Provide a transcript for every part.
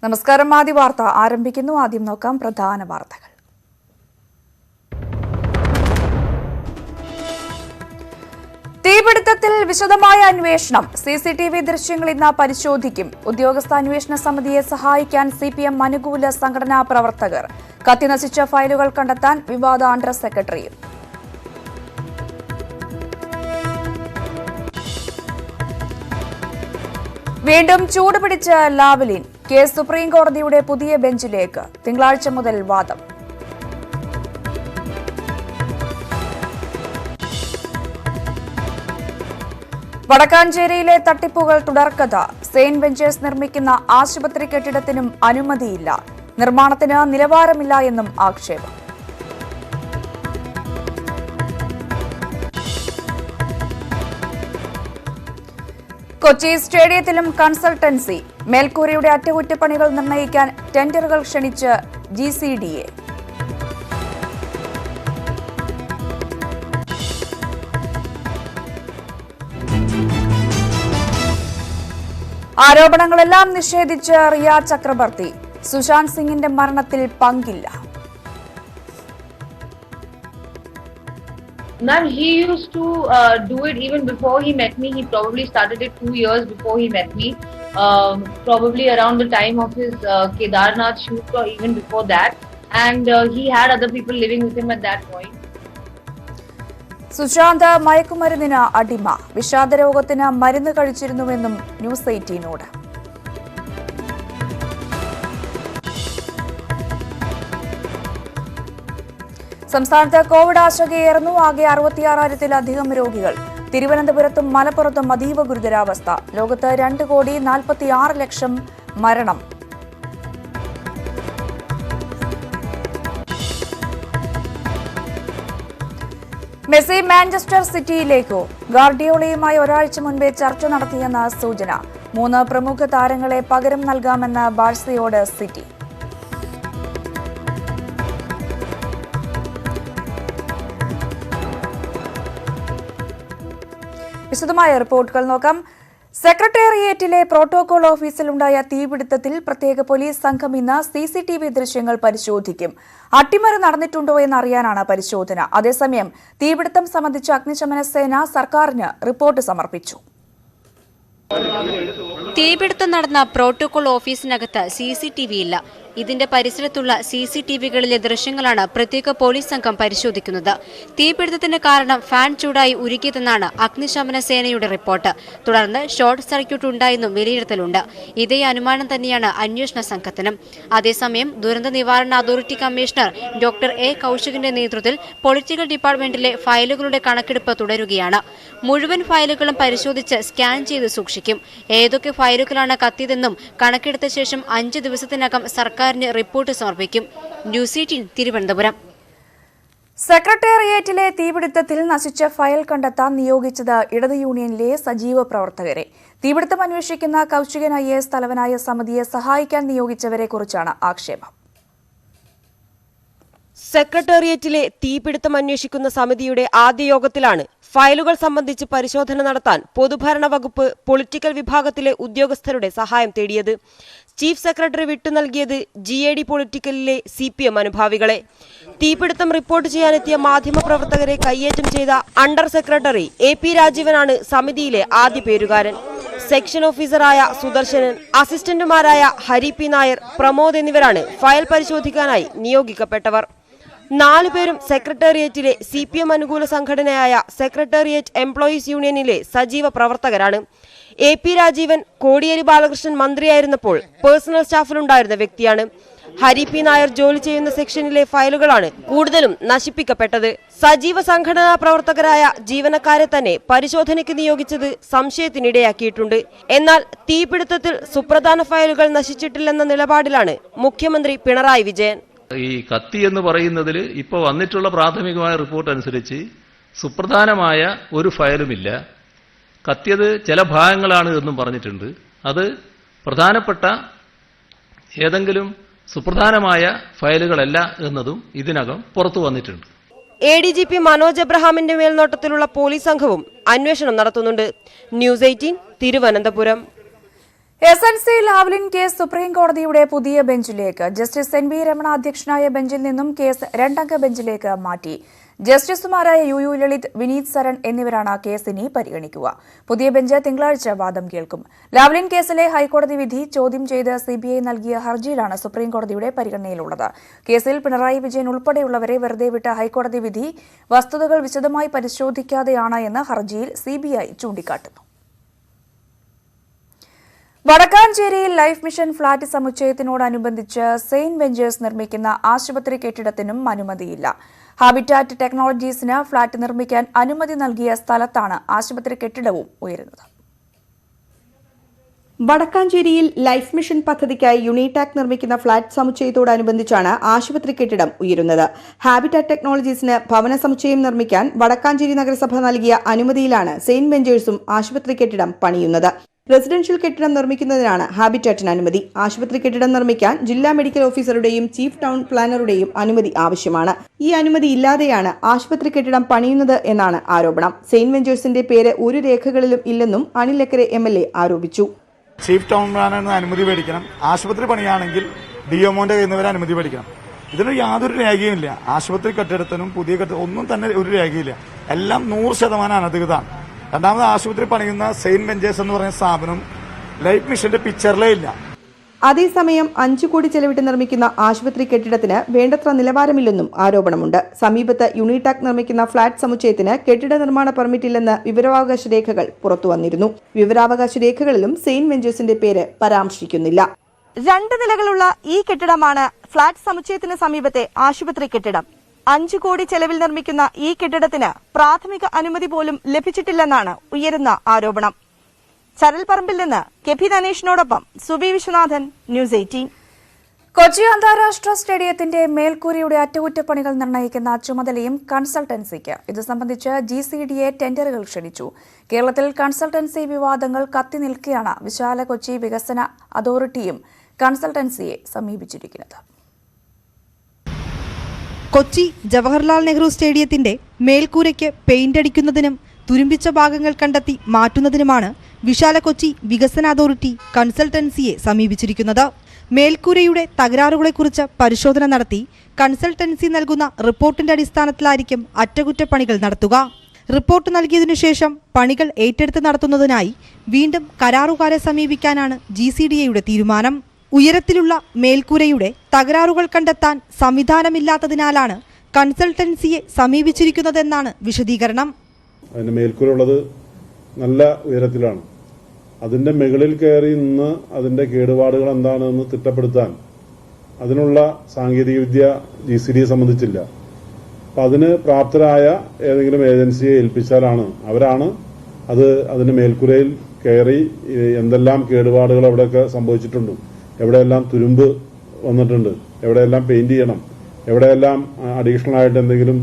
നമസ്കാരം. ആദ്യ വാർത്ത ആരംഭിക്കുന്നു. ആദ്യം നോക്കാം പ്രധാന വാർത്തകൾ. തീപിടുത്തത്തിൽ വിശദമായ അന്വേഷണം. CCTV ദൃശ്യങ്ങൾ ഇന്ന് പരിശോധിക്കും. ഉദ്യോഗസ്ഥ അന്വേഷണ സമിതിയെ സഹായിക്കാൻ CPM അനുകൂല സംഘടനാ പ്രവർത്തകർ. കത്തിനശിച്ച ഫയലുകൾ കണ്ടെത്താൻ വിവാദ അണ്ടർ സെക്രട്ടറിയും. വീണ്ടും ചൂടുപിടിച്ച ലാവ്ലിൻ കേസ് സുപ്രീം കോടതിയുടെ പുതിയ ബെഞ്ചിലേക്ക്. തിങ്കളാഴ്ച മുതൽ വാദം. വടക്കാഞ്ചേരിയിലെ തട്ടിപ്പുകൾ തുടർക്കഥ. സെയിന്റ് വെഞ്ചേഴ്സ് നിർമ്മിക്കുന്ന ആശുപത്രി കെട്ടിടത്തിനും അനുമതിയില്ല. നിർമ്മാണത്തിന് നിലവാരമില്ല എന്നും ആക്ഷേപം. കൊച്ചി സ്റ്റേഡിയത്തിലും കൺസൾട്ടൻസി. മേൽക്കൂരയുടെ അറ്റകുറ്റപ്പണികൾ നിർണ്ണയിക്കാൻ ടെൻഡറുകൾ ക്ഷണിച്ച് GCDA. ആരോപണങ്ങളെല്ലാം നിഷേധിച്ച് റിയ ചക്രബർത്തി. സുശാന്ത് സിംഗിന്റെ മരണത്തിൽ പങ്കില്ല. Ma'am, he used to do it even before he met me. He probably started it 2 years before he met me. Probably around the time of his Kedarnath shoot or even before that. And he had other people living with him at that point. Sushant മയക്കുമരുന്നിന് അടിമ. വിഷാദരോഗത്തിന് മരുന്ന് കഴിച്ചിരുന്നുവെന്നും news 18നോട്. സംസ്ഥാനത്ത് Covid ആശങ്കയേറുന്നു. ആകെ 66,000-ലധികം രോഗികൾ. തിരുവനന്തപുരത്തും മലപ്പുറത്തും അതീവ ഗുരുതരാവസ്ഥ. ലോകത്ത് 2,46,00,000 മരണം. Messi Manchester സിറ്റിയിലേക്കോ? ഗാർഡിയോളയുമായി ഒരാഴ്ച മുൻപേ ചർച്ച നടത്തിയെന്ന സൂചന. 3 പ്രമുഖ താരങ്ങളെ പകരം നൽകാമെന്ന് ബാഴ്സയോട് സിറ്റി. വിശദമായ റിപ്പോർട്ടുകൾ നോക്കാം. സെക്രട്ടേറിയറ്റിലെ പ്രോട്ടോകോൾ ഓഫീസിലുണ്ടായ തീപിടുത്തത്തിൽ പ്രത്യേക പോലീസ് സംഘം ഇന്ന് CCTV ദൃശ്യങ്ങൾ പരിശോധിക്കും. അട്ടിമറി നടന്നിട്ടുണ്ടോ എന്നറിയാനാണ് പരിശോധന. അതേസമയം തീപിടുത്തം സംബന്ധിച്ച് അഗ്നിശമന സേന സർക്കാരിന് റിപ്പോർട്ട് സമർപ്പിച്ചു. തീപിടുത്തം നടന്ന പ്രോട്ടോകോൾ ഓഫീസിനകത്ത് CCTV ഇല്ല. ഇതിന്റെ പരിസരത്തുള്ള CCTVകളിലെ ദൃശ്യങ്ങളാണ് പ്രത്യേക പോലീസ് സംഘം പരിശോധിക്കുന്നത്. തീപിടുത്തത്തിന് കാരണം ഫാൻ ചൂടായി ഉരുകിയതെന്നാണ് അഗ്നിശമന സേനയുടെ റിപ്പോർട്ട്. തുടർന്ന് ഷോർട്ട് സർക്യൂട്ട് ഉണ്ടായെന്നും വിലയിരുത്തലുണ്ട്. ഇതേ അനുമാനം തന്നെയാണ് അന്വേഷണ സംഘത്തിനും. അതേസമയം ദുരന്ത നിവാരണ അതോറിറ്റി കമ്മീഷണർ ഡോക്ടർ A. കൌശികിന്റെ നേതൃത്വത്തിൽ പൊളിറ്റിക്കൽ ഡിപ്പാർട്ട്മെന്റിലെ ഫയലുകളുടെ കണക്കെടുപ്പ് തുടരുകയാണ്. മുഴുവൻ ഫയലുകളും പരിശോധിച്ച് സ്കാൻ ചെയ്ത് സൂക്ഷിക്കും. ഏതൊക്കെ ഫയലുകളാണ് കത്തിയതെന്നും കണക്കെടുത്ത ശേഷം 5 ദിവസത്തിനകം സർക്കാരിന് റിപ്പോർട്ട് സമർപ്പിക്കും. ന്യൂസ് 18 തിരുവനന്തപുരം. സെക്രട്ടേറിയറ്റിലെ തീപിടുത്തത്തിൽ നശിച്ച ഫയൽ കണ്ടെത്താൻ നിയോഗിച്ചത് ഇടത് യൂണിയനിലെ സജീവ പ്രവർത്തകരെ. തീപിടുത്തം അന്വേഷിക്കുന്ന കൌശികൻ IAS തലവനായ സമിതിയെ സഹായിക്കാൻ നിയോഗിച്ചവരെ കുറിച്ചാണ് ആക്ഷേപം. സെക്രട്ടേറിയറ്റിലെ തീപിടുത്തം അന്വേഷിക്കുന്ന സമിതിയുടെ ആദ്യ യോഗത്തിലാണ് ഫയലുകൾ സംബന്ധിച്ച് പരിശോധന നടത്താൻ പൊതുഭരണ വകുപ്പ് പൊളിറ്റിക്കൽ വിഭാഗത്തിലെ ഉദ്യോഗസ്ഥരുടെ സഹായം തേടിയത്. ചീഫ് സെക്രട്ടറി വിട്ടുനൽകിയത് GAD പൊളിറ്റിക്കലിലെ CPM അനുഭാവികളെ. തീപിടുത്തം റിപ്പോർട്ട് ചെയ്യാനെത്തിയ മാധ്യമപ്രവർത്തകരെ കയ്യേറ്റം ചെയ്ത അണ്ടർ സെക്രട്ടറി AP രാജീവനാണ് സമിതിയിലെ ആദ്യ പേരുകാരൻ. സെക്ഷൻ ഓഫീസറായ സുദർശനൻ, അസിസ്റ്റന്റുമാരായ ഹരി P. നായർ, പ്രമോദ് എന്നിവരാണ് ഫയൽ പരിശോധിക്കാനായി നിയോഗിക്കപ്പെട്ടവർ. 4 പേരും സെക്രട്ടേറിയറ്റിലെ CPM അനുകൂല സംഘടനയായ സെക്രട്ടേറിയറ്റ് എംപ്ലോയീസ് യൂണിയനിലെ സജീവ പ്രവർത്തകരാണ്. AP രാജീവൻ കോടിയേരി ബാലകൃഷ്ണൻ മന്ത്രിയായിരുന്നപ്പോൾ പേഴ്സണൽ സ്റ്റാഫിലുണ്ടായിരുന്ന വ്യക്തിയാണ്. ഹരി P. നായർ ജോലി ചെയ്യുന്ന സെക്ഷനിലെ ഫയലുകളാണ് കൂടുതലും നശിപ്പിക്കപ്പെട്ടത്. സജീവ സംഘടനാ പ്രവർത്തകരായ ജീവനക്കാരെ തന്നെ പരിശോധനയ്ക്ക് നിയോഗിച്ചത് സംശയത്തിനിടയാക്കിയിട്ടുണ്ട്. എന്നാൽ തീപിടുത്തത്തിൽ സുപ്രധാന ഫയലുകൾ നശിച്ചിട്ടില്ലെന്ന നിലപാടിലാണ് മുഖ്യമന്ത്രി പിണറായി വിജയൻ. ഈ കത്തി എന്ന് പറയുന്നതിൽ ഇപ്പോൾ വന്നിട്ടുള്ള പ്രാഥമികമായ റിപ്പോർട്ട് അനുസരിച്ച് സുപ്രധാനമായ ഒരു ഫയലുമില്ല. കത്തിയത് ചില ഭാഗങ്ങളാണ് എന്നും പറഞ്ഞിട്ടുണ്ട്. അത് പ്രധാനപ്പെട്ട ഏതെങ്കിലും സുപ്രധാനമായ ഫയലുകളല്ല എന്നതും ഇതിനകം പുറത്തു വന്നിട്ടുണ്ട്. ADGP മനോജ് എബ്രഹാമിന്റെ മേൽനോട്ടത്തിലുള്ള പോലീസ് സംഘവും അന്വേഷണം നടത്തുന്നുണ്ട്. News 18 Thiruvananthapuram. SNC Lavalin case supreme കോടതിയുടെ പുതിയ ബെഞ്ചിലേക്ക് ജസ്റ്റിസ് NV രമണ അധ്യക്ഷനായ ബെഞ്ചിൽ നിന്നും കേസ് രണ്ടംഗ ബെഞ്ചിലേക്ക് മാറ്റി. ജസ്റ്റിസുമാരായ UU ലളിത്, വിനീത് സരൺ എന്നിവരാണ് കേസ് ഇനി പരിഗണിക്കുക. പുതിയ ബെഞ്ച് തിങ്കളാഴ്ച വാദം കേൾക്കും. ലാവ്ലിൻ കേസിലെ ഹൈക്കോടതി വിധി ചോദ്യം ചെയ്ത് CBI നൽകിയ ഹർജിയിലാണ് സുപ്രീം കോടതിയുടെ പരിഗണനയിലുള്ളത്. കേസിൽ പിണറായി വിജയൻ ഉൾപ്പെടെയുള്ളവരെ വെറുതെ വിട്ട ഹൈക്കോടതി വിധി വസ്തുതകൾ വിശദമായി പരിശോധിക്കാതെയാണ് എന്ന് ഹർജിയിൽ CBI ചൂണ്ടിക്കാട്ടുന്നു. വടക്കാഞ്ചേരിയിൽ ലൈഫ് മിഷൻ ഫ്ളാറ്റ് സമുച്ചയത്തിനോടനുബന്ധിച്ച് സെയിന്റ് വെഞ്ചേഴ്സ് നിർമ്മിക്കുന്ന ആശുപത്രി കെട്ടിടത്തിനും അനുമതിയില്ല. ഹാബിറ്റാറ്റ് ടെക്നോളജീസിന് ഫ്ളാറ്റ് നിർമ്മിക്കാൻ അനുമതി നൽകിയ സ്ഥലത്താണ് ആശുപത്രി കെട്ടിടവും ഉയരുന്നത്. വടക്കാഞ്ചേരിയിൽ ലൈഫ് മിഷൻ പദ്ധതിക്കായി യുണിടാക് നിർമ്മിക്കുന്ന ഫ്ളാറ്റ് സമുച്ചയത്തോടനുബന്ധിച്ചാണ് ആശുപത്രി കെട്ടിടം ഉയരുന്നത്. ഹാബിറ്റാറ്റ് ടെക്നോളജീസിന് ഭവന സമുച്ചയം നിർമ്മിക്കാൻ വടക്കാഞ്ചേരി നഗരസഭ നൽകിയ അനുമതിയിലാണ് സെയിന്റ് വെഞ്ചേഴ്സും ആശുപത്രി കെട്ടിടം പണിയുന്നത്. റെസിഡൻഷ്യൽ കെട്ടിടം നിർമ്മിക്കുന്നതിനാണ് ഹാബിറ്റാറ്റിന് അനുമതി. ആശുപത്രി കെട്ടിടം നിർമ്മിക്കാൻ ജില്ലാ മെഡിക്കൽ ഓഫീസറുടെയും ചീഫ് ടൗൺ പ്ലാനറുടെയും അനുമതി ആവശ്യമാണ്. ഈ അനുമതി ഇല്ലാതെയാണ് ആശുപത്രി കെട്ടിടം പണിയുന്നത് എന്നാണ് ആരോപണം. സെയിന്റ് വെഞ്ചേഴ്സിന്റെ പേര് ഒരു രേഖകളിലും ഇല്ലെന്നും അനിൽ ലക്കരെ MLA ആരോപിച്ചു. ചീഫ് ടൗൺ പ്ലാനറിന് അനുമതി മേടിക്കണം. ആശുപത്രി പണിയാണെങ്കിൽ DMOന്റെ കയ്യിൽ നിന്ന് അനുമതി മേടിക്കണം. ഇതിന് യാതൊരു രേഖയുമില്ല. ആശുപത്രി കെട്ടിടത്തിനും പുതിയ കെട്ടിടം ഒന്നും തന്നെ ഒരു രേഖയില്ല. എല്ലാം 100% അനധികൃതമാണ്. രണ്ടാമത് ആശുപത്രി പണിയുന്ന സെയിന്റ് വെഞ്ചേഴ്സ് എന്ന് പറയുന്ന സ്ഥാപനം ലൈഫ് മിഷന്റെ പിക്ചറിലേ ഇല്ല. അതേസമയം 5 കോടി ചെലവിട്ട് നിർമ്മിക്കുന്ന ആശുപത്രി കെട്ടിടത്തിന് വേണ്ടത്ര നിലവാരമില്ലെന്നും ആരോപണമുണ്ട്. സമീപത്ത് യുണിടാക് നിർമ്മിക്കുന്ന ഫ്ളാറ്റ് സമുച്ചയത്തിന് കെട്ടിട നിർമ്മാണ പെർമിറ്റില്ലെന്ന് വിവരാവകാശ രേഖകൾ പുറത്തുവന്നിരുന്നു. വിവരാവകാശ രേഖകളിലും സെയിന്റ് വെഞ്ചേഴ്സിന്റെ പേര് പരാമർശിക്കുന്നില്ല. 2 നിലകളുള്ള ഈ കെട്ടിടമാണ് ഫ്ളാറ്റ് സമുച്ചയത്തിന് സമീപത്തെ ആശുപത്രി കെട്ടിടം. 5 കോടി ചെലവിൽ നിർമ്മിക്കുന്ന ഈ കെട്ടിടത്തിന് പ്രാഥമിക അനുമതി പോലും ലഭിച്ചിട്ടില്ലെന്നാണ് ഉയരുന്ന ആരോപണം. ചരൽപ്പറമ്പിൽ നിന്ന് KP ധനേഷിനോടൊപ്പം സുബി വിശ്വനാഥൻ, ന്യൂസ് 18. കൊച്ചി അന്താരാഷ്ട്ര സ്റ്റേഡിയത്തിന്റെ മേൽക്കൂരയുടെ അറ്റകുറ്റപ്പണികൾ നിർണ്ണയിക്കുന്ന ചുമതലയും കൺസൾട്ടൻസിക്ക്. ഇത് സംബന്ധിച്ച് GCDA ടെൻഡറുകൾ ക്ഷണിച്ചു. കേരളത്തിൽ കൺസൾട്ടൻസി വിവാദങ്ങൾ കത്തി നിൽക്കെയാണ് വിശാല കൊച്ചി വികസന അതോറിറ്റിയും കൺസൾട്ടൻസിയെ സമീപിച്ചിരിക്കുന്നത്. കൊച്ചി ജവഹർലാൽ നെഹ്റു സ്റ്റേഡിയത്തിന്റെ മേൽക്കൂരയ്ക്ക് പെയിന്റ് അടിക്കുന്നതിനും തുരുമ്പിച്ച ഭാഗങ്ങൾ കണ്ടെത്തി മാറ്റുന്നതിനുമാണ് വിശാല കൊച്ചി വികസന അതോറിറ്റി കൺസൾട്ടൻസിയെ സമീപിച്ചിരിക്കുന്നത്. മേൽക്കൂരയുടെ തകരാറുകളെക്കുറിച്ച് പരിശോധന നടത്തി കൺസൾട്ടൻസി നൽകുന്ന റിപ്പോർട്ടിന്റെ അടിസ്ഥാനത്തിലായിരിക്കും അറ്റകുറ്റപ്പണികൾ നടത്തുക. റിപ്പോർട്ട് നൽകിയതിനു ശേഷം പണികൾ ഏറ്റെടുത്ത് നടത്തുന്നതിനായി വീണ്ടും കരാറുകാരെ സമീപിക്കാനാണ് GCDAയുടെ തീരുമാനം. ഉയരത്തിലുള്ള മേൽക്കൂരയുടെ തകരാറുകൾ കണ്ടെത്താൻ സംവിധാനമില്ലാത്തതിനാലാണ് കൺസൾട്ടൻസിയെ സമീപിച്ചിരിക്കുന്നതെന്നാണ് വിശദീകരണം. അതിന്റെ മേൽക്കൂര ഉള്ളത് നല്ല ഉയരത്തിലാണ്. അതിന്റെ മുകളിൽ കയറി നിന്ന് അതിന്റെ കേടുപാടുകൾ എന്താണെന്ന് തിട്ടപ്പെടുത്താൻ അതിനുള്ള സാങ്കേതികവിദ്യ GCDയെ സംബന്ധിച്ചില്ല. അപ്പം അതിന് പ്രാപ്തരായ ഏതെങ്കിലും ഏജൻസിയെ ഏൽപ്പിച്ചാലാണ് അവരാണ് അതിന്റെ മേൽക്കൂരയിൽ കയറി എന്തെല്ലാം കേടുപാടുകൾ എവിടെയൊക്കെ സംഭവിച്ചിട്ടുണ്ട്, എവിടെയെല്ലാം തുരുമ്പ് വന്നിട്ടുണ്ട്, എവിടെയെല്ലാം പെയിന്റ് ചെയ്യണം, എവിടെയെല്ലാം അഡീഷണൽ ആയിട്ട് എന്തെങ്കിലും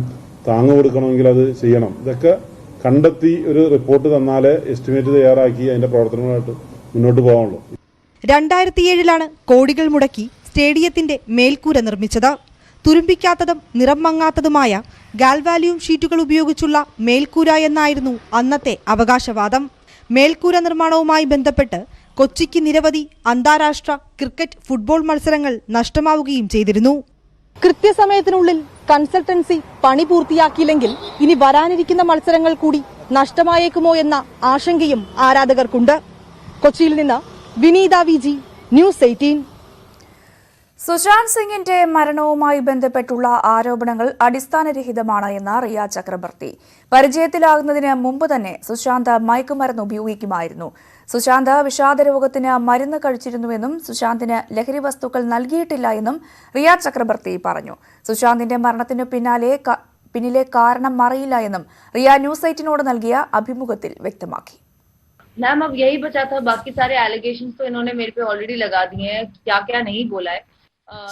താങ്ങ് കൊടുക്കണമെങ്കിൽ അത് ചെയ്യണം. ഇതൊക്കെ കണ്ടെത്തി ഒരു റിപ്പോർട്ട് തന്നാലേ എസ്റ്റിമേറ്റ് തയ്യാറാക്കി അതിന്റെ പ്രവർത്തനങ്ങളായിട്ട് മുന്നോട്ട് പോകാനുള്ളൂ. 2007 കോടികൾ മുടക്കി സ്റ്റേഡിയത്തിന്റെ മേൽക്കൂര നിർമ്മിച്ചത്. തുരുമ്പിക്കാത്തതും നിറം മങ്ങാത്തതുമായ ഗാൽവാലിയം ഷീറ്റുകൾ ഉപയോഗിച്ചുള്ള മേൽക്കൂര എന്നായിരുന്നു അന്നത്തെ അവകാശവാദം. മേൽക്കൂര നിർമ്മാണവുമായി ബന്ധപ്പെട്ട് കൊച്ചിക്ക് നിരവധി അന്താരാഷ്ട്ര ക്രിക്കറ്റ്, ഫുട്ബോൾ മത്സരങ്ങൾ നഷ്ടമാവുകയും ചെയ്തിരുന്നു. കൃത്യസമയത്തിനുള്ളിൽ കൺസൾട്ടൻസി പണി പൂർത്തിയാക്കിയില്ലെങ്കിൽ ഇനി വരാനിരിക്കുന്ന മത്സരങ്ങൾ കൂടി നഷ്ടമായേക്കുമോ എന്ന ആശങ്കയും ആരാധകർക്കുണ്ട്. കൊച്ചിയിൽ നിന്ന് വിനീത VG, ന്യൂസ് 18. സുശാന്ത് സിംഗിന്റെ മരണവുമായി ബന്ധപ്പെട്ടുള്ള ആരോപണങ്ങൾ അടിസ്ഥാനരഹിതമാണ് എന്ന് റിയ ചക്രബർത്തി. പരിചയത്തിലാകുന്നതിന് മുമ്പ് തന്നെ സുശാന്ത് മയക്കുമരുന്ന് ഉപയോഗിക്കുമായിരുന്നു. സുശാന്ത് വിഷാദരോഗത്തിന് മരുന്ന് കഴിച്ചിരുന്നുവെന്നും സുശാന്തിന് ലഹരി വസ്തുക്കൾ നൽകിയിട്ടില്ല എന്നും റിയ ചക്രബർത്തി പറഞ്ഞു. സുശാന്തിന്റെ മരണത്തിനു പിന്നിലെ കാരണം അറിയില്ല എന്നും റിയ ന്യൂസ് 18നോട് നൽകിയ അഭിമുഖത്തിൽ വ്യക്തമാക്കി. मैम अब यही बचा था, बाकी सारे एलिगेशंस तो इन्होंने मेरे पे ऑलरेडी लगा दिए हैं. क्या क्या नहीं बोला है.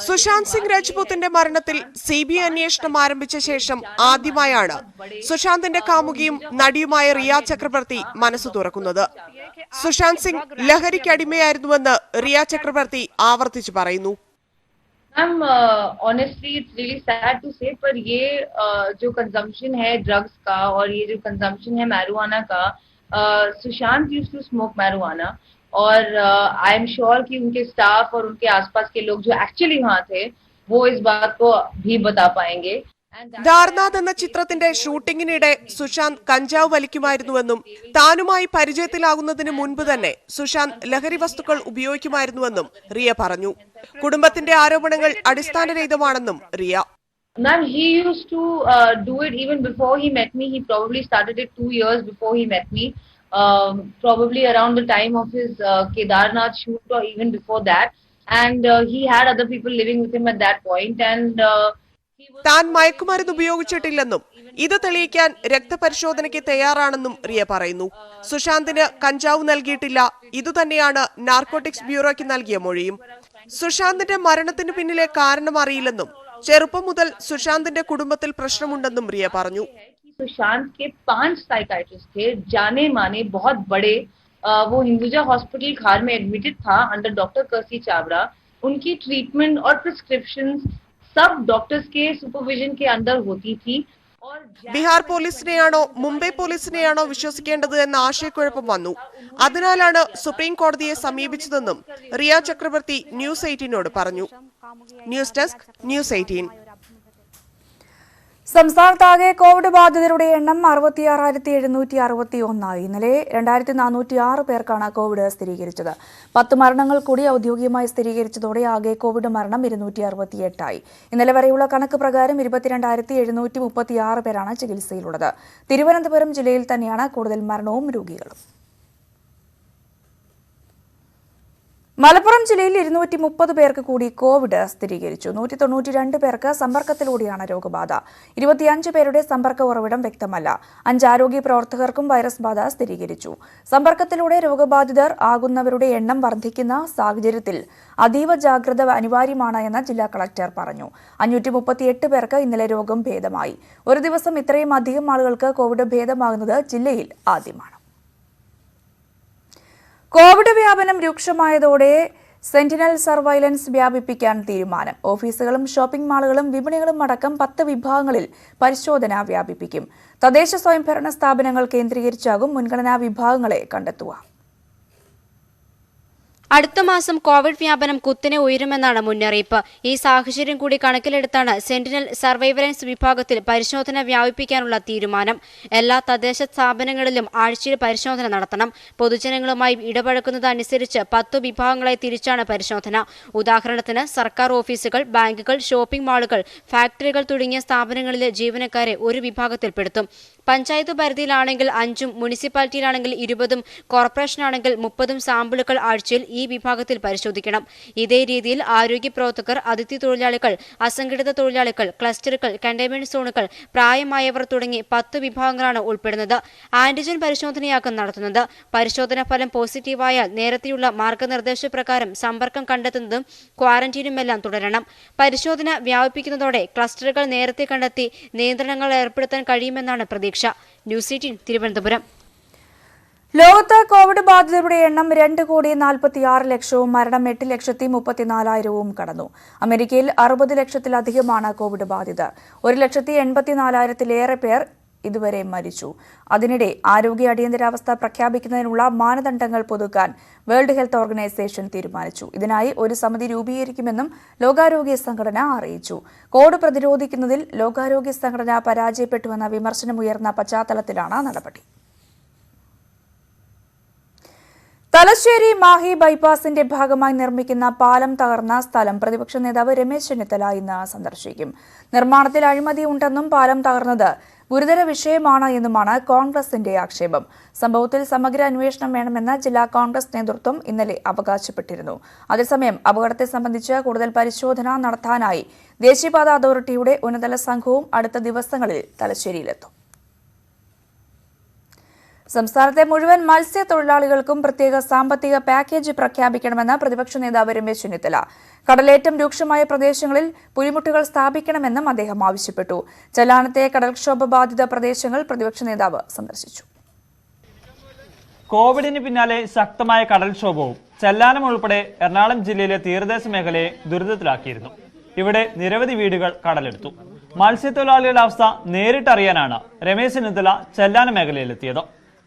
സുശാന്ത് സിംഗ് രജ്പൂത്തിന്റെ മരണത്തിൽ CBI അന്വേഷണം ആരംഭിച്ച ശേഷം ആദ്യമായാണ് സുശാന്തിന്റെ കാമുകിയും നടിയുമായ റിയ ചക്രബർത്തി മനസ്സ് തുറക്കുന്നത്. സുശാന്ത് സിംഗ് ലഹരിക്ക് അടിമയായിരുന്നുവെന്ന് റിയ ചക്രബർത്തി ആവർത്തിച്ചു പറയുന്നു. Ma'am honestly it's really sad to say, पर ये जो कंजम्पशन है ड्रग्स का और ये जो कंजम्पशन है मैरिजुआना का, Sushant used to smoke marijuana. और आई एम श्योर कि उनके स्टाफ और उनके आसपास के लोग जो एक्चुअली वहाँ थे वो इस बात को भी बता पाएंगे. ധാർനാഥ് എന്ന ചിത്രത്തിന്റെ ഷൂട്ടിങ്ങിനിടെ സുശാന്ത് കഞ്ചാവ് വലിക്കുമായിരുന്നുവെന്നും താനുമായി പരിചയത്തിലാകുന്നതിന് മുൻപ് തന്നെ സുശാന്ത് ലഹരി വസ്തുക്കൾ ഉപയോഗിക്കുമായിരുന്നുവെന്നും റിയ പറഞ്ഞു. കുടുംബത്തിന്റെ ആരോപണങ്ങൾ അടിസ്ഥാനരഹിതമാണെന്നും Riya. Ma'am, he used to do it even before he met me. He probably started it 2 years before he met me. Probably around the time of his Kedarnath shoot or even before that. And he had other people living with him at that point. And താൻ മയക്കുമരുന്ന് ഉപയോഗിച്ചിട്ടില്ലെന്നും ഇത് തെളിയിക്കാൻ രക്തപരിശോധനയ്ക്ക് തയ്യാറാണെന്നും റിയ പറയുന്നു. സുശാന്തിന് കഞ്ചാവ് നൽകിയിട്ടില്ല, ഇതുതന്നെയാണ് narcotics ബ്യൂറോയ്ക്ക് നൽകിയ മൊഴിയും. സുശാന്തിന്റെ മരണത്തിന് പിന്നിലെ കാരണം അറിയില്ലെന്നും ചെറുപ്പം മുതൽ സുശാന്തിന്റെ കുടുംബത്തിൽ പ്രശ്നമുണ്ടെന്നും റിയ പറഞ്ഞു. सुशांत के 5 साइकाइट्रिस्ट थे, जाने माने बहुत बड़े. वो हिंदुजा हॉस्पिटल खार में एडमिटेड था अंडर डॉक्टर कर्सी चावड़ा. उनकी ट्रीटमेंट और प्रिस्क्रिप्शंस सब डॉक्टर्स के सुपरविजन के अंदर होती थी. ബീഹാർ പോലീസിനെയാണോ മുംബൈ പോലീസിനെയാണോ വിശ്വസിക്കേണ്ടത് എന്ന ആശയക്കുഴപ്പം വന്നു. അതിനാലാണ് സുപ്രീം കോടതിയെ സമീപിച്ചതെന്നും റിയ ചക്രവർത്തി ന്യൂസ് 18നോട് പറഞ്ഞു. News desk news 18. സംസ്ഥാനത്താകെ കോവിഡ് ബാധിതരുടെ എണ്ണം 66,761. ഇന്നലെ 2,406 പേർക്കാണ് കോവിഡ് സ്ഥിരീകരിച്ചത്. 10 മരണങ്ങൾ കൂടി ഔദ്യോഗികമായി സ്ഥിരീകരിച്ചതോടെ ആകെ കോവിഡ് മരണം 268. ഇന്നലെ വരെയുള്ള കണക്ക് പ്രകാരം 22,736 പേരാണ് ചികിത്സയിലുള്ളത്. തിരുവനന്തപുരം ജില്ലയിൽ തന്നെയാണ് കൂടുതൽ മരണവും രോഗികളും. മലപ്പുറം ജില്ലയിൽ 230 പേർക്ക് കൂടി കോവിഡ് സ്ഥിരീകരിച്ചു. 192 പേർക്ക് സമ്പർക്കത്തിലൂടെയാണ് രോഗബാധ. 25 പേരുടെ സമ്പർക്ക ഉറവിടം വ്യക്തമല്ല. 5 ആരോഗ്യ പ്രവർത്തകർക്കും വൈറസ് ബാധ സ്ഥിരീകരിച്ചു. സമ്പർക്കത്തിലൂടെ രോഗബാധിതർ ആകുന്നവരുടെ എണ്ണം വർദ്ധിക്കുന്ന സാഹചര്യത്തിൽ അതീവ ജാഗ്രത അനിവാര്യമാണ് എന്ന് ജില്ലാ കളക്ടർ പറഞ്ഞു. 538 പേർക്ക് ഇന്നലെ രോഗം ഭേദമായി. ഒരു ദിവസം ഇത്രയും അധികം ആളുകൾക്ക് കോവിഡ് ഭേദമാകുന്നത് ജില്ലയിൽ ആദ്യമാണ്. കോവിഡ് വ്യാപനം രൂക്ഷമായതോടെ സെന്റിനൽ സർവൈലൻസ് വ്യാപിപ്പിക്കാൻ തീരുമാനം. ഓഫീസുകളും ഷോപ്പിംഗ് മാളുകളും വിപണികളും അടക്കം 10 വിഭാഗങ്ങളിൽ പരിശോധന വ്യാപിപ്പിക്കും. തദ്ദേശ സ്വയംഭരണ സ്ഥാപനങ്ങൾ കേന്ദ്രീകരിച്ചാകും മുൻഗണനാ വിഭാഗങ്ങളെ കണ്ടെത്തുക. അടുത്ത മാസം കോവിഡ് വ്യാപനം കുത്തനെ ഉയരുമെന്നാണ് മുന്നറിയിപ്പ്. ഈ സാഹചര്യം കൂടി കണക്കിലെടുത്താണ് സെന്റിനൽ സർവൈലൻസ് വിഭാഗത്തിൽ പരിശോധന വ്യാപിപ്പിക്കാനുള്ള തീരുമാനം. എല്ലാ തദ്ദേശ സ്ഥാപനങ്ങളിലും ആഴ്ചയിൽ പരിശോധന നടത്തണം. പൊതുജനങ്ങളുമായി ഇടപഴകുന്നതനുസരിച്ച് 10 വിഭാഗങ്ങളായി തിരിച്ചാണ് പരിശോധന. ഉദാഹരണത്തിന് സർക്കാർ ഓഫീസുകൾ, ബാങ്കുകൾ, ഷോപ്പിംഗ് മാളുകൾ, ഫാക്ടറികൾ തുടങ്ങിയ സ്ഥാപനങ്ങളിലെ ജീവനക്കാരെ ഒരു വിഭാഗത്തിൽപ്പെടുത്തും. പഞ്ചായത്ത് പരിധിയിലാണെങ്കിൽ 5ഉം, മുനിസിപ്പാലിറ്റിയിലാണെങ്കിൽ 20ഉം, കോർപ്പറേഷനാണെങ്കിൽ 30ഉം സാമ്പിളുകൾ ആഴ്ചയിൽ ഈ വിഭാഗത്തിൽ പരിശോധിക്കണം. ഇതേ രീതിയിൽ ആരോഗ്യ പ്രവർത്തകർ, അതിഥി തൊഴിലാളികൾ, അസംഘടിത തൊഴിലാളികൾ, ക്ലസ്റ്ററുകൾ, കണ്ടെയ്ൻമെന്റ് സോണുകൾ, പ്രായമായവർ തുടങ്ങി 10 വിഭാഗങ്ങളാണ് ഉൾപ്പെടുന്നത്. ആന്റിജൻ പരിശോധനയാകും നടത്തുന്നത്. പരിശോധനാ ഫലം പോസിറ്റീവായാൽ നേരത്തെയുള്ള മാർഗനിർദ്ദേശപ്രകാരം സമ്പർക്കം കണ്ടെത്തുന്നതും ക്വാറന്റീനുമെല്ലാം തുടരണം. പരിശോധന വ്യാപിപ്പിക്കുന്നതോടെ ക്ലസ്റ്ററുകൾ നേരത്തെ കണ്ടെത്തി നിയന്ത്രണങ്ങൾ ഏർപ്പെടുത്താൻ കഴിയുമെന്നാണ് പ്രതീക്ഷ. ന്യൂസ് 18 തിരുവനന്തപുരം. ലോകത്ത് കോവിഡ് ബാധിതരുടെ എണ്ണം 2,46,00,000 മരണം 8,34,000 കടന്നു. അമേരിക്കയിൽ 60 ലക്ഷത്തിലധികമാണ് കോവിഡ് ബാധിതർ. 1,84,000-ലേറെ പേർ ഇതുവരെ മരിച്ചു. അതിനിടെ ആരോഗ്യ അടിയന്തരാവസ്ഥ പ്രഖ്യാപിക്കുന്നതിനുള്ള മാനദണ്ഡങ്ങൾ പുതുക്കാൻ വേൾഡ് ഹെൽത്ത് ഓർഗനൈസേഷൻ തീരുമാനിച്ചു. ഇതിനായി ഒരു സമിതി രൂപീകരിക്കുമെന്നും ലോകാരോഗ്യ സംഘടന അറിയിച്ചു. കോവിഡ് പ്രതിരോധിക്കുന്നതിൽ ലോകാരോഗ്യ സംഘടന പരാജയപ്പെട്ടുവെന്ന വിമർശനമുയർന്ന പശ്ചാത്തലത്തിലാണ് നടപടി. തലശ്ശേരി മാഹി ബൈപ്പാസിന്റെ ഭാഗമായി നിർമ്മിക്കുന്ന പാലം തകർന്ന സ്ഥലം പ്രതിപക്ഷ നേതാവ് രമേശ് ചെന്നിത്തല ഇന്ന് സന്ദർശിക്കും. നിർമ്മാണത്തിൽ അഴിമതി ഉണ്ടെന്നും പാലം തകർന്നത് ഗുരുതര വിഷയമാണ് എന്നുമാണ് കോൺഗ്രസിന്റെ ആക്ഷേപം. സംഭവത്തിൽ സമഗ്ര അന്വേഷണം വേണമെന്ന് ജില്ലാ കോൺഗ്രസ് നേതൃത്വം ഇന്നലെ അവകാശപ്പെട്ടിരുന്നു. അതേസമയം അപകടത്തെ സംബന്ധിച്ച് കൂടുതൽ പരിശോധന നടത്താനായി ദേശീയപാത അതോറിറ്റിയുടെ ഉന്നതതല സംഘവും അടുത്ത ദിവസങ്ങളിൽ തലശ്ശേരിയിലെത്തും. സംസ്ഥാനത്തെ മുഴുവൻ മത്സ്യത്തൊഴിലാളികൾക്കും പ്രത്യേക സാമ്പത്തിക പാക്കേജ് പ്രഖ്യാപിക്കണമെന്ന് പ്രതിപക്ഷ നേതാവ് രമേശ് ചെന്നിത്തല. കടലേറ്റം രൂക്ഷമായ പ്രദേശങ്ങളിൽ പുലിമുട്ടുകൾ സ്ഥാപിക്കണമെന്നും അദ്ദേഹം ആവശ്യപ്പെട്ടു. ചെല്ലാനത്തെ കടൽക്ഷോഭ ബാധിത പ്രദേശങ്ങൾ പ്രതിപക്ഷ നേതാവ് സന്ദർശിച്ചു. കോവിഡിന് പിന്നാലെ ശക്തമായ കടൽക്ഷോഭവും ചെല്ലാനം ഉൾപ്പെടെ എറണാകുളം ജില്ലയിലെ തീരദേശ മേഖലയെ ദുരിതത്തിലാക്കിയിരുന്നു. ഇവിടെ നിരവധി വീടുകൾ കടലെടുത്തു. മത്സ്യത്തൊഴിലാളികളുടെ അവസ്ഥ നേരിട്ടറിയാനാണ് രമേശ് ചെന്നിത്തല ചെല്ലാനം മേഖലയിലെത്തിയത്.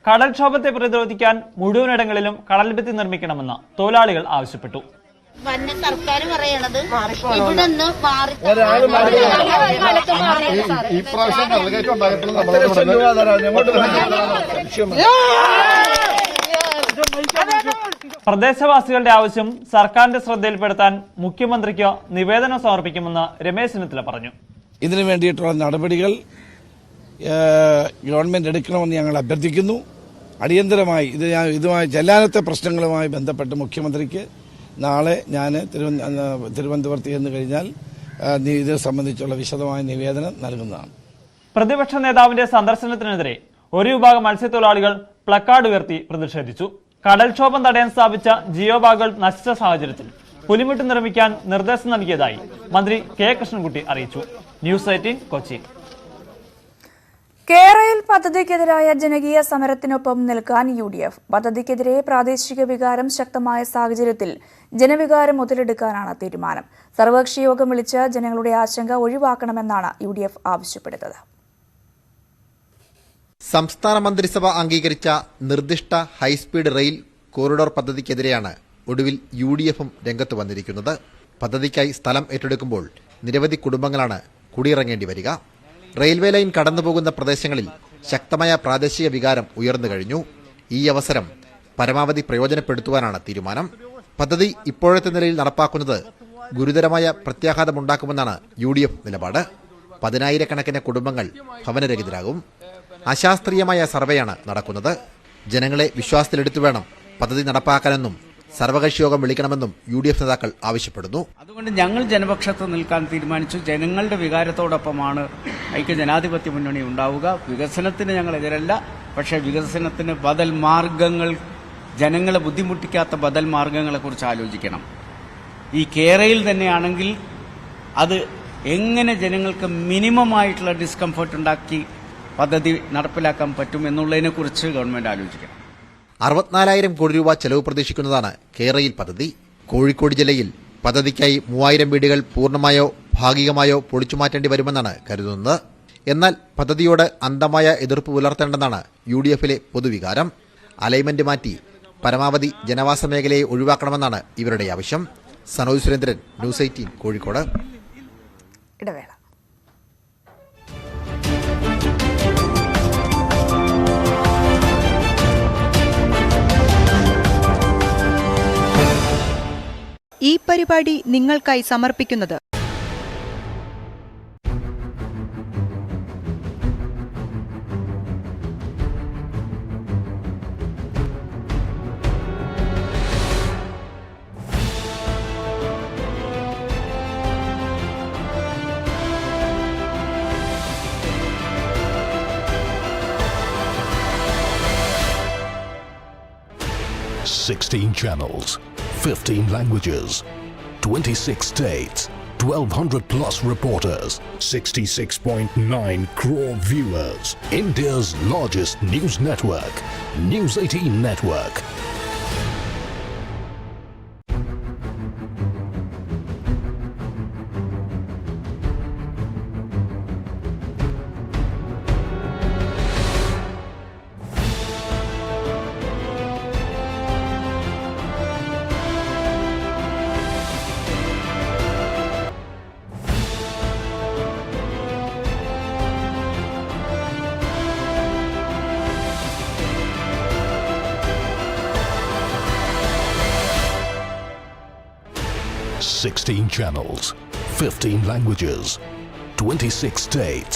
കടൽക്ഷോഭത്തെ പ്രതിരോധിക്കാൻ മുഴുവനിടങ്ങളിലും കടൽഭിത്തി നിർമ്മിക്കണമെന്ന് തൊഴിലാളികൾ ആവശ്യപ്പെട്ടു. വന്ന സർക്കാർ പറയണത് ഇവിടെ നിന്ന് പ്രദേശവാസികളുടെ ആവശ്യം സർക്കാരിന്റെ ശ്രദ്ധയിൽപ്പെടുത്താൻ മുഖ്യമന്ത്രിക്ക് നിവേദനം സമർപ്പിക്കുമെന്ന് രമേശ് ചെന്നിത്തല പറഞ്ഞു. ഇതിനു വേണ്ടിയിട്ടുള്ള നടപടികൾ ഗവൺമെന്റ് എടുക്കണമെന്ന് ഞങ്ങൾ അഭ്യർത്ഥിക്കുന്നു. അടിയന്തരമായി ഇതുമായി ജലാനത്തെ പ്രശ്നങ്ങളുമായി ബന്ധപ്പെട്ട് മുഖ്യമന്ത്രിക്ക് നാളെ ഞാൻ തിരുവനന്തപുരത്ത് ചെന്ന് കഴിഞ്ഞാൽ ഇത് സംബന്ധിച്ചുള്ള വിശദമായ നിവേദനം നൽകുന്നതാണ്. പ്രതിപക്ഷ നേതാവിന്റെ സന്ദർശനത്തിനെതിരെ ഒരു വിഭാഗം മത്സ്യത്തൊഴിലാളികൾ പ്ലക്കാർഡ് ഉയർത്തി പ്രതിഷേധിച്ചു. കടൽക്ഷോഭം തടയാൻ സ്ഥാപിച്ച ജിയോ ബാഗുകൾ നശിച്ച സാഹചര്യത്തിൽ പുലിമുട്ട് നിർമ്മിക്കാൻ നിർദ്ദേശം നൽകിയതായി മന്ത്രി കെ കൃഷ്ണൻകുട്ടി അറിയിച്ചു. ന്യൂസ് 18 കൊച്ചി. കേരയിൽ പദ്ധതിക്കെതിരായ ജനകീയ സമരത്തിനൊപ്പം നിൽക്കാൻ UDF. പദ്ധതിക്കെതിരെ പ്രാദേശിക വികാരം ശക്തമായ സാഹചര്യത്തിൽ ജനവികാരം മുതലെടുക്കാനാണ് തീരുമാനം. സർവകക്ഷി യോഗം വിളിച്ച് ജനങ്ങളുടെ ആശങ്ക ഒഴിവാക്കണമെന്നാണ് UDF ആവശ്യപ്പെടുന്നത്. സംസ്ഥാന മന്ത്രിസഭ അംഗീകരിച്ച നിർദ്ദിഷ്ട ഹൈസ്പീഡ് റെയിൽ കോറിഡോർ പദ്ധതിക്കെതിരെയാണ് ഒടുവിൽ UDFും രംഗത്ത് വന്നിരിക്കുന്നത്. പദ്ധതിക്കായി സ്ഥലം ഏറ്റെടുക്കുമ്പോൾ നിരവധി കുടുംബങ്ങളാണ് കുടിയിറങ്ങേണ്ടി വരിക. റെയിൽവേ ലൈൻ കടന്നുപോകുന്ന പ്രദേശങ്ങളിൽ ശക്തമായ പ്രാദേശിക വികാരം ഉയർന്നു കഴിഞ്ഞു. ഈ അവസരം പരമാവധി പ്രയോജനപ്പെടുത്തുവാനാണ് തീരുമാനം. പദ്ധതി ഇപ്പോഴത്തെ നിലയിൽ നടപ്പാക്കുന്നത് ഗുരുതരമായ പ്രത്യാഘാതമുണ്ടാക്കുമെന്നാണ് UDF നിലപാട്. 10,000-കണക്കിന് കുടുംബങ്ങൾ ഭവനരഹിതരാകും. അശാസ്ത്രീയമായ സർവേയാണ് നടക്കുന്നത്. ജനങ്ങളെ വിശ്വാസത്തിലെടുത്തു വേണം പദ്ധതി നടപ്പാക്കാനെന്നും സർവകക്ഷി യോഗം വിളിക്കണമെന്നും UDF നേതാക്കൾ ആവശ്യപ്പെടുന്നു. അതുകൊണ്ട് ഞങ്ങൾ ജനപക്ഷത്ത് നിൽക്കാൻ തീരുമാനിച്ചു. ജനങ്ങളുടെ വികാരത്തോടൊപ്പമാണ് ഐക്യജനാധിപത്യ മുന്നണി ഉണ്ടാവുക. വികസനത്തിന് ഞങ്ങൾ എതിരല്ല. പക്ഷേ വികസനത്തിന് ബദൽ മാർഗങ്ങൾ, ജനങ്ങളെ ബുദ്ധിമുട്ടിക്കാത്ത ബദൽ മാർഗങ്ങളെക്കുറിച്ച് ആലോചിക്കണം. ഈ കേരയിൽ തന്നെയാണെങ്കിൽ അത് എങ്ങനെ ജനങ്ങൾക്ക് മിനിമമായിട്ടുള്ള ഡിസ്കംഫർട്ട് ഉണ്ടാക്കി പദ്ധതി നടപ്പിലാക്കാൻ പറ്റും എന്നുള്ളതിനെക്കുറിച്ച് ഗവൺമെന്റ് ആലോചിക്കണം. 64,000 കോടി രൂപ ചെലവ് പ്രതീക്ഷിക്കുന്നതാണ് കേരയിൽ പദ്ധതി. കോഴിക്കോട് ജില്ലയിൽ പദ്ധതിക്കായി 3,000 വീടുകൾ പൂർണ്ണമായോ ഭാഗികമായോ പൊളിച്ചുമാറ്റേണ്ടി വരുമെന്നാണ് കരുതുന്നത്. എന്നാൽ പദ്ധതിയോട് അന്ധമായ എതിർപ്പ് പുലർത്തേണ്ടെന്നാണ് UDFിലെ പൊതുവികാരം. അലൈൻമെന്റ് മാറ്റി പരമാവധി ജനവാസ മേഖലയെ ഒഴിവാക്കണമെന്നാണ് ഇവരുടെ ആവശ്യം. സനോജ് സുരേന്ദ്രൻ, ന്യൂസ് 18 കോഴിക്കോട്. ഇടവേള. ഈ പരിപാടി നിങ്ങൾക്കായി സമർപ്പിക്കുന്നത് Sixteen channels, 15 languages, 26 states, 1,200 plus reporters, 66.9 crore viewers. India's largest news network, News 18 Network. Sixteen channels, 15 languages, 26 states,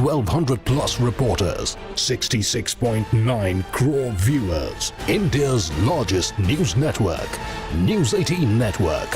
1,200 plus reporters, 66.9 crore viewers. India's largest news network, News 18 Network.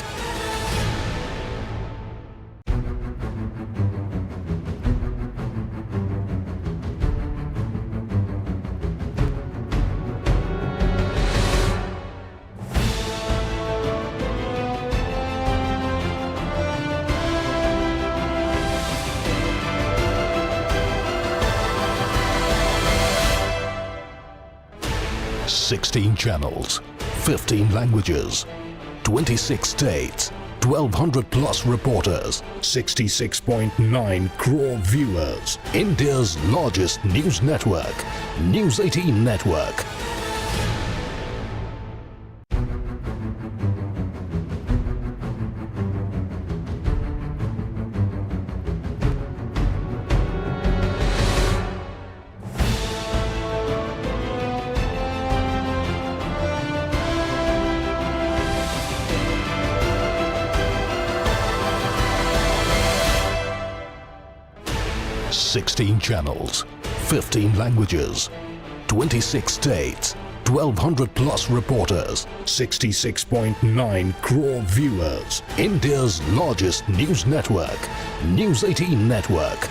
Sixteen channels, 15 languages, 26 states, 1,200 plus reporters, 66.9 crore viewers. India's largest news network, News 18 Network. Sixteen channels, 15 languages, 26 states, 1,200 plus reporters, 66.9 crore viewers. India's largest news network, News 18 Network.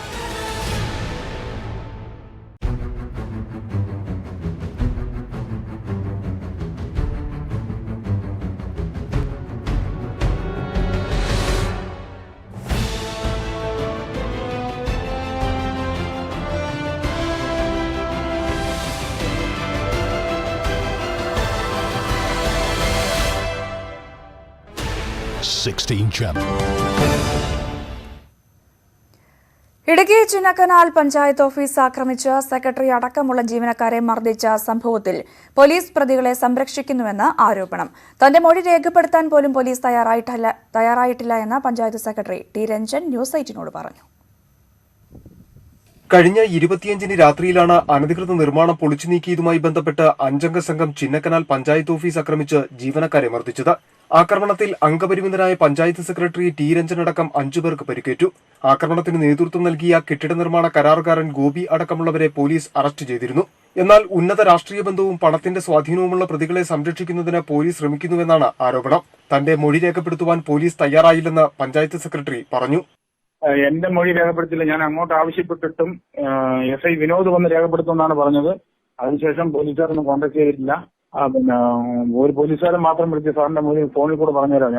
Idukki Chinnakanal panchayat office ആക്രമിച്ച് secretary അടക്കമുള്ള ജീവനക്കാരെ മർദ്ദിച്ച സംഭവത്തിൽ police പ്രതികളെ സംരക്ഷിക്കുന്നുവെന്ന് ആരോപണം. തന്റെ മൊഴി രേഖപ്പെടുത്താൻ പോലും പോലീസ് തയ്യാറായിട്ടില്ല എന്ന് panchayat secretary T Ranjan News 18നോട് പറഞ്ഞു. കഴിഞ്ഞ 25-ന് രാത്രിയിലാണ് അനധികൃത നിർമ്മാണം പൊളിച്ചു നീക്കിയതുമായി ബന്ധപ്പെട്ട് 5-അംഗ സംഘം ചിന്നക്കനാൽ പഞ്ചായത്ത് ഓഫീസ് ആക്രമിച്ച് ജീവനക്കാരെ മർദ്ദിച്ചത്. ആക്രമണത്തിൽ അംഗപരിമിതനായ പഞ്ചായത്ത് സെക്രട്ടറി ടി രഞ്ജൻ അടക്കം 5 പേർക്ക് പരിക്കേറ്റു. ആക്രമണത്തിന് നേതൃത്വം നൽകിയ കെട്ടിട നിർമ്മാണ കരാറുകാരൻ ഗോപി അടക്കമുള്ളവരെ പോലീസ് അറസ്റ്റ് ചെയ്തിരുന്നു. എന്നാൽ ഉന്നത രാഷ്ട്രീയ ബന്ധവും പണത്തിന്റെ സ്വാധീനവുമുള്ള പ്രതികളെ സംരക്ഷിക്കുന്നതിന് പോലീസ് ശ്രമിക്കുന്നുവെന്നാണ് ആരോപണം. തന്റെ മൊഴി രേഖപ്പെടുത്തുവാൻ പോലീസ് തയ്യാറായില്ലെന്ന് പഞ്ചായത്ത് സെക്രട്ടറി പറഞ്ഞു. എന്റെ മൊഴി രേഖപ്പെടുത്തില്ല. ഞാൻ അങ്ങോട്ട് ആവശ്യപ്പെട്ടിട്ടും SI വിനോദ് വന്ന് രേഖപ്പെടുത്തുമെന്നാണ് പറഞ്ഞത്. അതിനുശേഷം പോലീസുകാരൊന്നും കോൺടാക്ട് ചെയ്തിട്ടില്ല. പിന്നെ ഒരു പോലീസുകാരൻ മാത്രം വിളിച്ച് സാറിന്റെ മൊഴി ഫോണിൽ കൂടെ പറഞ്ഞുതരാം.